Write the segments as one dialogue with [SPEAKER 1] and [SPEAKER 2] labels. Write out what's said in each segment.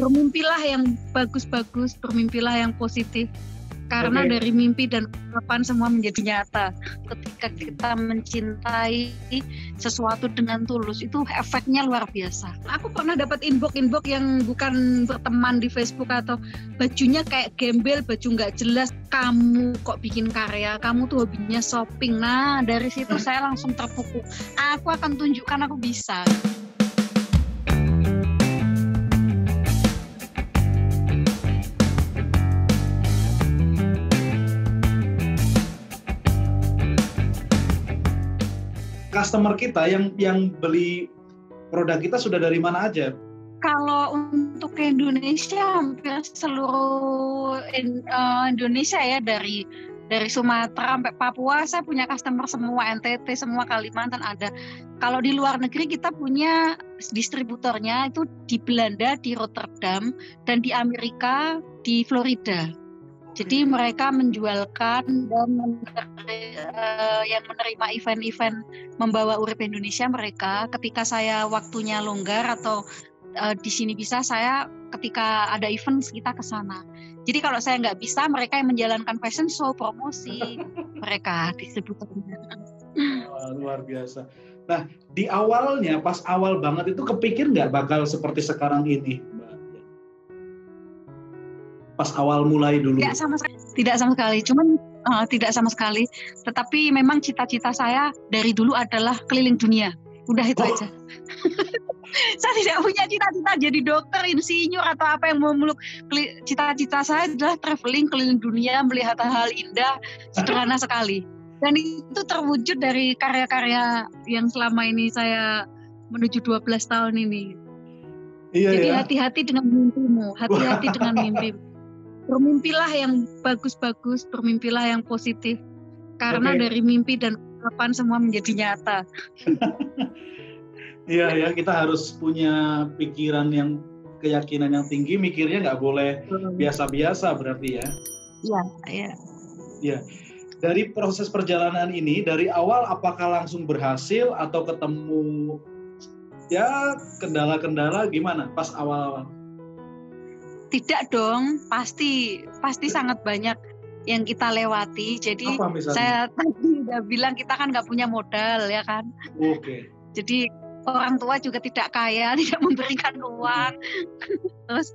[SPEAKER 1] Bermimpilah yang bagus-bagus, bermimpilah yang positif. Karena
[SPEAKER 2] Oke.
[SPEAKER 1] dari mimpi dan harapan semua menjadi nyata. Ketika kita mencintai sesuatu dengan tulus, itu efeknya luar biasa. Aku pernah dapat inbox yang bukan berteman di Facebook atau bajunya kayak gembel, baju nggak jelas. Kamu kok bikin karya, kamu tuh hobinya shopping. Nah, dari situ saya langsung terpukul. Aku akan tunjukkan aku bisa.
[SPEAKER 2] Customer kita yang beli produk kita sudah dari mana aja?
[SPEAKER 1] Kalau untuk ke Indonesia hampir seluruh Indonesia ya, dari Sumatera sampai Papua saya punya customer semua, NTT semua, Kalimantan ada. Kalau di luar negeri kita punya distributornya itu di Belanda, di Rotterdam, dan di Amerika, di Florida. Jadi mereka menjualkan dan yang menerima event-event membawa Urip Indonesia mereka. Ketika saya waktunya longgar atau di sini bisa, saya ketika ada event kita ke sana. Jadi kalau saya nggak bisa, mereka yang menjalankan fashion show, promosi, mereka distributornya.
[SPEAKER 2] Luar biasa. Nah, di awalnya, pas awal banget itu kepikir nggak bakal seperti sekarang ini, Mbak? Pas awal mulai dulu.
[SPEAKER 1] Tidak sama sekali. Cuman tidak sama sekali. Tetapi memang cita-cita saya dari dulu adalah keliling dunia. Udah itu aja. Saya tidak punya cita-cita jadi dokter, insinyur atau apa yang memeluk. Cita-cita saya adalah traveling keliling dunia, melihat hal-hal indah, sederhana sekali. Dan itu terwujud dari karya-karya yang selama ini saya menuju 12 tahun ini. Jadi hati-hati dengan mimpimu, hati-hati dengan mimpimu. Bermimpilah yang bagus-bagus, bermimpilah yang positif. Karena dari mimpi dan harapan semua menjadi nyata.
[SPEAKER 2] Iya ya, kita harus punya pikiran yang, keyakinan yang tinggi, mikirnya nggak boleh biasa-biasa berarti ya.
[SPEAKER 1] Iya.
[SPEAKER 2] Iya. Dari proses perjalanan ini, dari awal apakah langsung berhasil atau ketemu ya kendala-kendala gimana pas awal-awal?
[SPEAKER 1] Tidak dong, pasti sangat banyak yang kita lewati. Jadi saya tadi udah bilang kita kan nggak punya modal ya kan.
[SPEAKER 2] Oke.
[SPEAKER 1] Jadi orang tua juga tidak kaya, tidak memberikan uang. Terus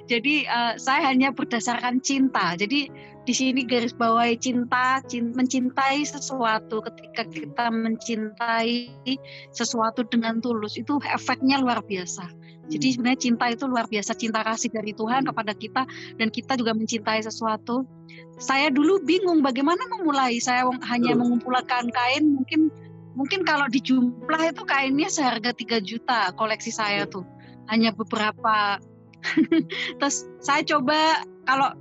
[SPEAKER 1] jadi saya hanya berdasarkan cinta. Jadi di sini garis bawahi cinta, mencintai sesuatu. Ketika kita mencintai sesuatu dengan tulus, itu efeknya luar biasa. Jadi sebenarnya cinta itu luar biasa, cinta kasih dari Tuhan kepada kita, dan kita juga mencintai sesuatu. Saya dulu bingung bagaimana memulai. Saya hanya mengumpulkan kain, mungkin kalau dijumlah itu kainnya seharga 3 juta koleksi saya tuh. Hanya beberapa. Terus saya coba, kalau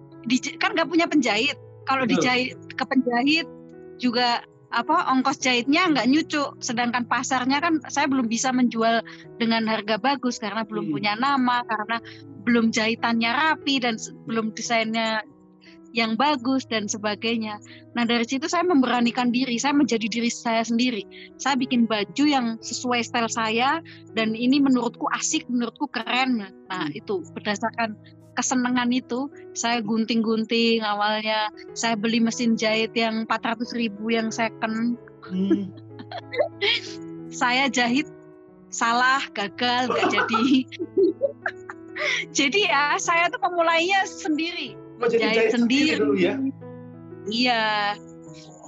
[SPEAKER 1] kan nggak punya penjahit. Kalau dijahit ke penjahit juga ongkos jahitnya nggak nyucuk, sedangkan pasarnya kan saya belum bisa menjual dengan harga bagus karena belum punya nama, karena belum jahitannya rapi dan belum desainnya yang bagus dan sebagainya. Nah dari situ saya memberanikan diri, saya menjadi diri saya sendiri. Saya bikin baju yang sesuai style saya dan ini menurutku asik, menurutku keren. Nah itu berdasarkan kesenangan itu saya gunting-gunting. Awalnya saya beli mesin jahit yang 400.000 yang second. Saya jahit salah, gagal, nggak jadi. Jadi ya saya tuh memulainya sendiri, menjahit sendiri dulu ya. Iya.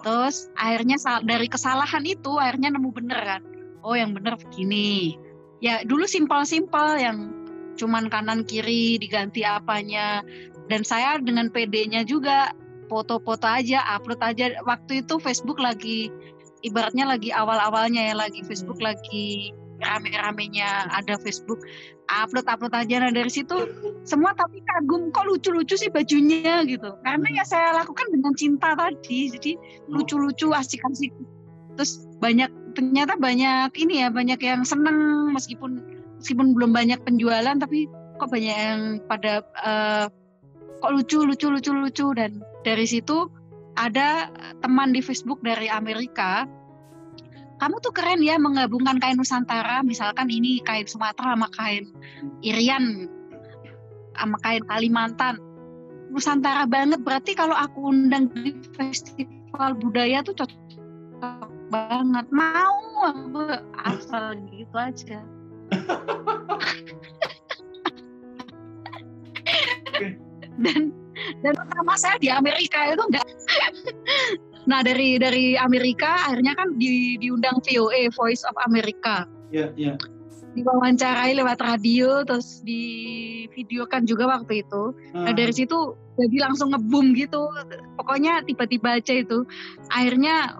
[SPEAKER 1] Terus akhirnya dari kesalahan itu akhirnya nemu bener kan. Oh yang bener begini. Ya dulu simpel-simpel yang cuman kanan kiri diganti apanya. Dan saya dengan PD-nya juga foto-foto aja, upload aja. Waktu itu Facebook lagi, ibaratnya lagi awal-awalnya ya, lagi Facebook lagi rame-ramenya ada Facebook, upload aja. Nah dari situ semua tapi kagum, kok lucu-lucu sih bajunya gitu. Karena ya saya lakukan dengan cinta tadi, jadi lucu-lucu, asik-asik. Terus ternyata banyak ini ya, banyak yang seneng meskipun belum banyak penjualan, tapi kok banyak yang pada kok lucu. Dan dari situ ada teman di Facebook dari Amerika, kamu tuh keren ya menggabungkan kain Nusantara, misalkan ini kain Sumatera sama kain Irian. sama kain Kalimantan. Nusantara banget, berarti kalau aku undang di festival budaya tuh cocok banget. Mau aku asal gitu aja. dan pertama saya di Amerika itu enggak. Nah dari Amerika akhirnya kan diundang VOA, Voice of America.
[SPEAKER 2] Iya.
[SPEAKER 1] Diwawancarai lewat radio, terus divideokan juga waktu itu. Nah dari situ jadi langsung nge-boom gitu. Pokoknya tiba-tiba aja itu. Akhirnya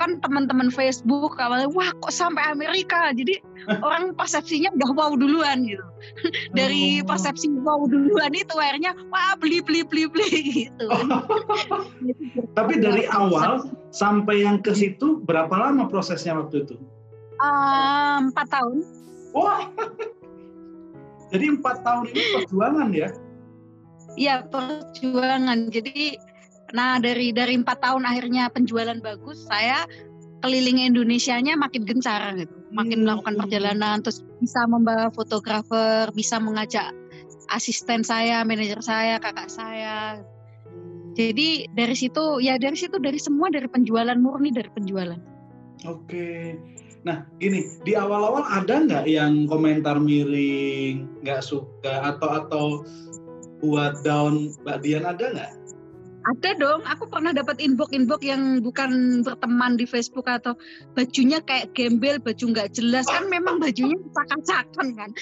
[SPEAKER 1] kan teman-teman Facebook awalnya, wah kok sampai Amerika. Jadi orang persepsinya udah wow duluan gitu. Dari persepsi wow duluan itu akhirnya wah beli gitu.
[SPEAKER 2] Tapi dari awal sampai yang ke situ berapa lama prosesnya waktu itu?
[SPEAKER 1] 4 tahun.
[SPEAKER 2] Wah, jadi 4 tahun ini perjuangan ya?
[SPEAKER 1] Iya, perjuangan. Jadi, nah dari 4 tahun akhirnya penjualan bagus, saya keliling Indonesianya makin gencar gitu, makin melakukan perjalanan, terus bisa membawa fotografer, bisa mengajak asisten saya, manajer saya, kakak saya. Jadi dari semua dari penjualan, murni dari penjualan.
[SPEAKER 2] Oke. Nah, gini, di awal-awal ada nggak yang komentar miring, nggak suka, atau buat down Mbak Dian, ada nggak?
[SPEAKER 1] Ada dong, aku pernah dapat inbox yang bukan berteman di Facebook atau bajunya kayak gembel, baju nggak jelas, kan memang bajunya cak-cakan kan.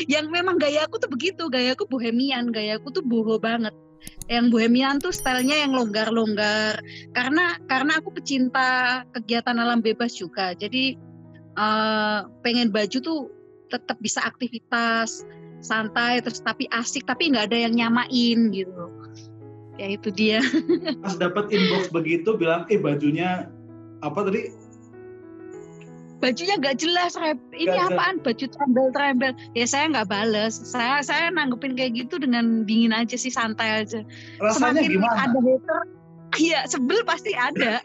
[SPEAKER 1] Yang memang gayaku tuh begitu, gayaku bohemian, gayaku tuh boho banget. Yang bohemian tuh stylenya yang longgar-longgar, karena aku pecinta kegiatan alam bebas juga, jadi pengen baju tuh tetap bisa aktivitas santai, terus tapi asik, tapi nggak ada yang nyamain gitu. Ya itu dia.
[SPEAKER 2] Pas dapat inbox begitu bilang, bajunya apa tadi?
[SPEAKER 1] Bajunya nggak jelas, ini gak apaan jelas. Baju trembel. Ya saya nggak bales, saya nanggepin kayak gitu dengan dingin aja sih, santai aja.
[SPEAKER 2] Rasanya semakin gimana?
[SPEAKER 1] Ada hater, iya sebel pasti ada.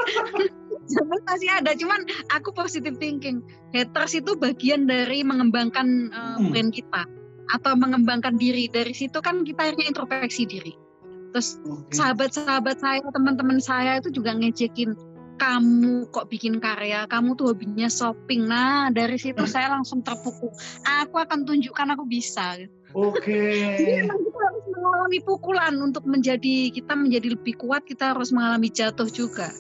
[SPEAKER 1] Sebel pasti ada, cuman aku positive thinking. Haters itu bagian dari mengembangkan brand kita atau mengembangkan diri. Dari situ kan kita akhirnya introspeksi diri. Terus sahabat-sahabat saya, teman-teman saya itu juga ngejekin, kamu kok bikin karya, kamu tuh hobinya shopping. Nah dari situ saya langsung terpukul, aku akan tunjukkan aku bisa. Jadi memang kita harus mengalami pukulan untuk kita menjadi lebih kuat, kita harus mengalami jatuh juga.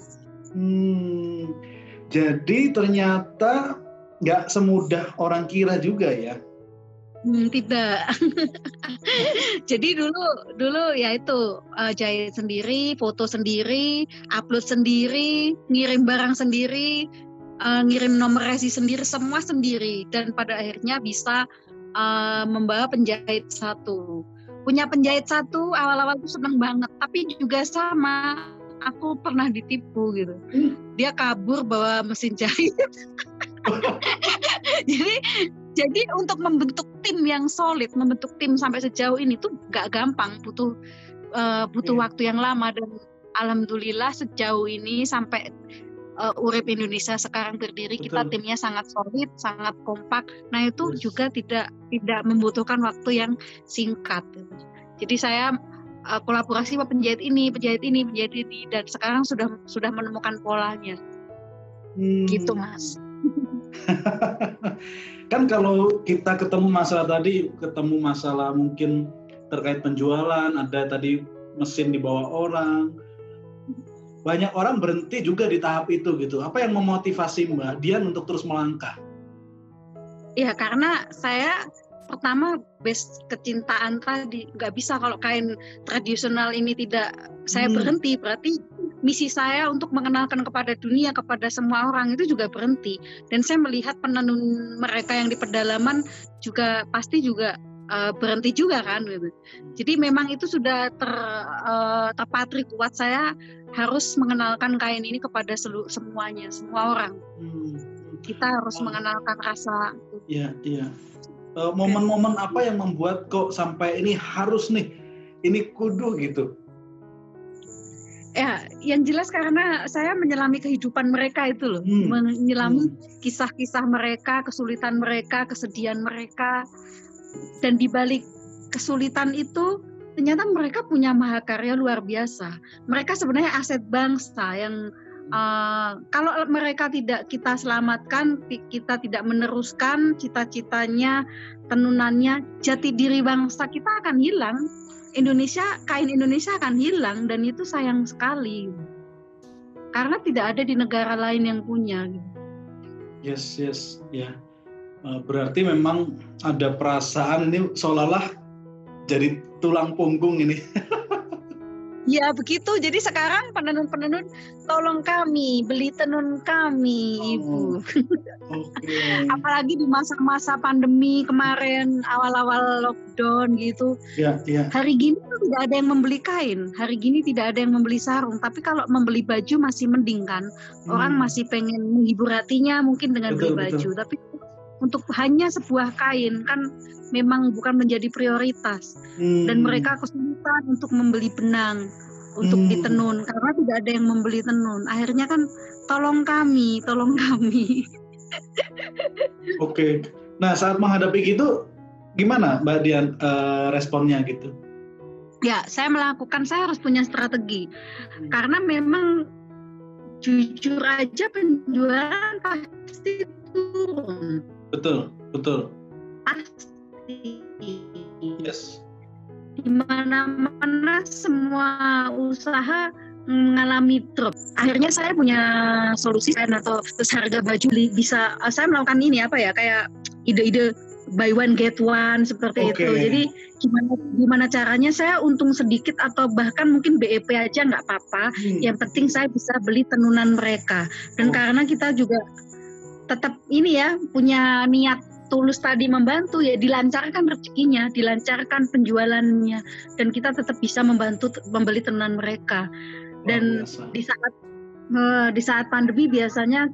[SPEAKER 2] Jadi ternyata nggak semudah orang kira juga ya?
[SPEAKER 1] Tidak. Jadi dulu ya itu jahit sendiri, foto sendiri, upload sendiri, ngirim barang sendiri, ngirim nomor resi sendiri, semua sendiri, dan pada akhirnya bisa membawa penjahit satu. Punya penjahit satu awal-awal tuh seneng banget, tapi juga sama, aku pernah ditipu gitu. Dia kabur bawa mesin jahit. Jadi untuk membentuk tim yang solid, membentuk tim sampai sejauh ini tuh gak gampang, butuh waktu yang lama, dan alhamdulillah sejauh ini sampai Urip Indonesia sekarang berdiri, kita timnya sangat solid, sangat kompak. Nah itu juga tidak membutuhkan waktu yang singkat. Jadi saya kolaborasi sama penjahit ini, dan sekarang sudah menemukan polanya. Gitu Mas.
[SPEAKER 2] Kan kalau kita ketemu masalah mungkin terkait penjualan, ada tadi mesin dibawa orang, banyak orang berhenti juga di tahap itu gitu. Apa yang memotivasi Mbak Dian untuk terus melangkah?
[SPEAKER 1] Ya karena saya pertama base kecintaan tadi, nggak bisa kalau kain tradisional ini tidak saya berhenti, berarti misi saya untuk mengenalkan kepada dunia, kepada semua orang itu juga berhenti. Dan saya melihat penenun mereka yang di pedalaman juga pasti juga berhenti juga kan gitu. Jadi memang itu sudah terpatri kuat, saya harus mengenalkan kain ini kepada semuanya, semua orang. Kita harus mengenalkan rasa.
[SPEAKER 2] Iya. Momen-momen apa yang membuat kok sampai ini harus nih, ini kudu gitu?
[SPEAKER 1] Ya, yang jelas karena saya menyelami kehidupan mereka itu loh, menyelami kisah-kisah mereka, kesulitan mereka, kesedihan mereka, dan dibalik kesulitan itu ternyata mereka punya mahakarya luar biasa. Mereka sebenarnya aset bangsa yang kalau mereka tidak kita selamatkan, kita tidak meneruskan cita-citanya, tenunannya, jati diri bangsa kita akan hilang. Kain Indonesia akan hilang, dan itu sayang sekali. Karena tidak ada di negara lain yang punya.
[SPEAKER 2] Yes, ya. Berarti memang ada perasaan ini seolah-olah jadi tulang punggung ini.
[SPEAKER 1] Ya begitu, jadi sekarang penenun-penenun tolong kami, beli tenun kami, Ibu.
[SPEAKER 2] Okay.
[SPEAKER 1] Apalagi di masa-masa pandemi kemarin, awal-awal lockdown gitu.
[SPEAKER 2] Ya.
[SPEAKER 1] Hari gini tidak ada yang membeli kain, hari gini tidak ada yang membeli sarung. Tapi kalau membeli baju masih mending kan, orang masih pengen menghibur hatinya mungkin dengan beli baju. Tapi untuk hanya sebuah kain kan memang bukan menjadi prioritas. Dan mereka kesulitan untuk membeli benang untuk ditenun karena tidak ada yang membeli tenun. Akhirnya kan tolong kami.
[SPEAKER 2] Oke. Nah, saat menghadapi gitu gimana Mbak Dian responnya gitu?
[SPEAKER 1] Ya, saya harus punya strategi. Karena memang jujur aja penjualan pasti turun.
[SPEAKER 2] Betul.
[SPEAKER 1] Pasti.
[SPEAKER 2] Yes.
[SPEAKER 1] Di mana-mana semua usaha mengalami drop. Akhirnya saya punya solusi atau harga baju bisa saya melakukan ini kayak ide-ide buy one get one seperti itu. Jadi gimana caranya saya untung sedikit atau bahkan mungkin BEP aja nggak apa-apa. Yang penting saya bisa beli tenunan mereka. Dan karena kita juga tetap punya niat tulus tadi membantu, ya dilancarkan rezekinya, dilancarkan penjualannya, dan kita tetap bisa membantu membeli tenunan mereka. Dan di saat pandemi biasanya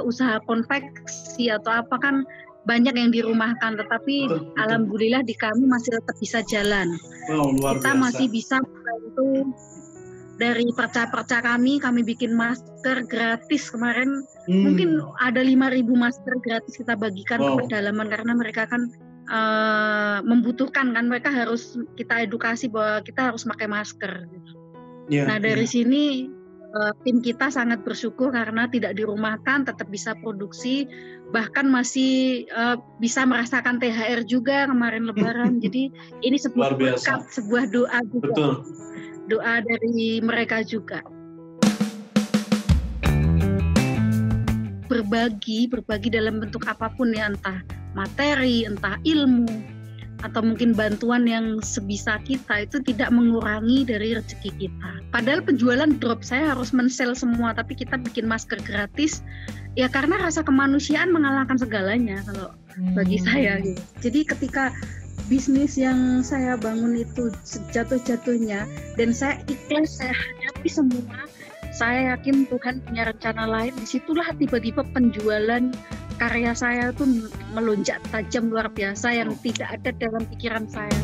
[SPEAKER 1] usaha konveksi atau apa kan banyak yang dirumahkan, tetapi alhamdulillah di kami masih tetap bisa jalan. Kita masih bisa membantu. Dari perca-perca kami bikin masker gratis kemarin. Mungkin ada 5.000 masker gratis kita bagikan ke pedalaman karena mereka kan membutuhkan kan, mereka harus kita edukasi bahwa kita harus pakai masker. Nah dari sini tim kita sangat bersyukur karena tidak dirumahkan, tetap bisa produksi, bahkan masih bisa merasakan THR juga kemarin Lebaran. Jadi ini sebuah berkat, sebuah doa juga.
[SPEAKER 2] Betul.
[SPEAKER 1] Doa dari mereka juga. Berbagi dalam bentuk apapun ya, entah materi, entah ilmu, atau mungkin bantuan yang sebisa kita, itu tidak mengurangi dari rezeki kita. Padahal penjualan drop, saya harus men-sell semua, tapi kita bikin masker gratis, ya karena rasa kemanusiaan mengalahkan segalanya kalau bagi saya gitu. Jadi ketika bisnis yang saya bangun itu sejatuh-jatuhnya dan saya ikhlas, saya hadapi semua, saya yakin Tuhan punya rencana lain. Disitulah tiba-tiba penjualan karya saya itu melonjak tajam luar biasa yang tidak ada dalam pikiran saya.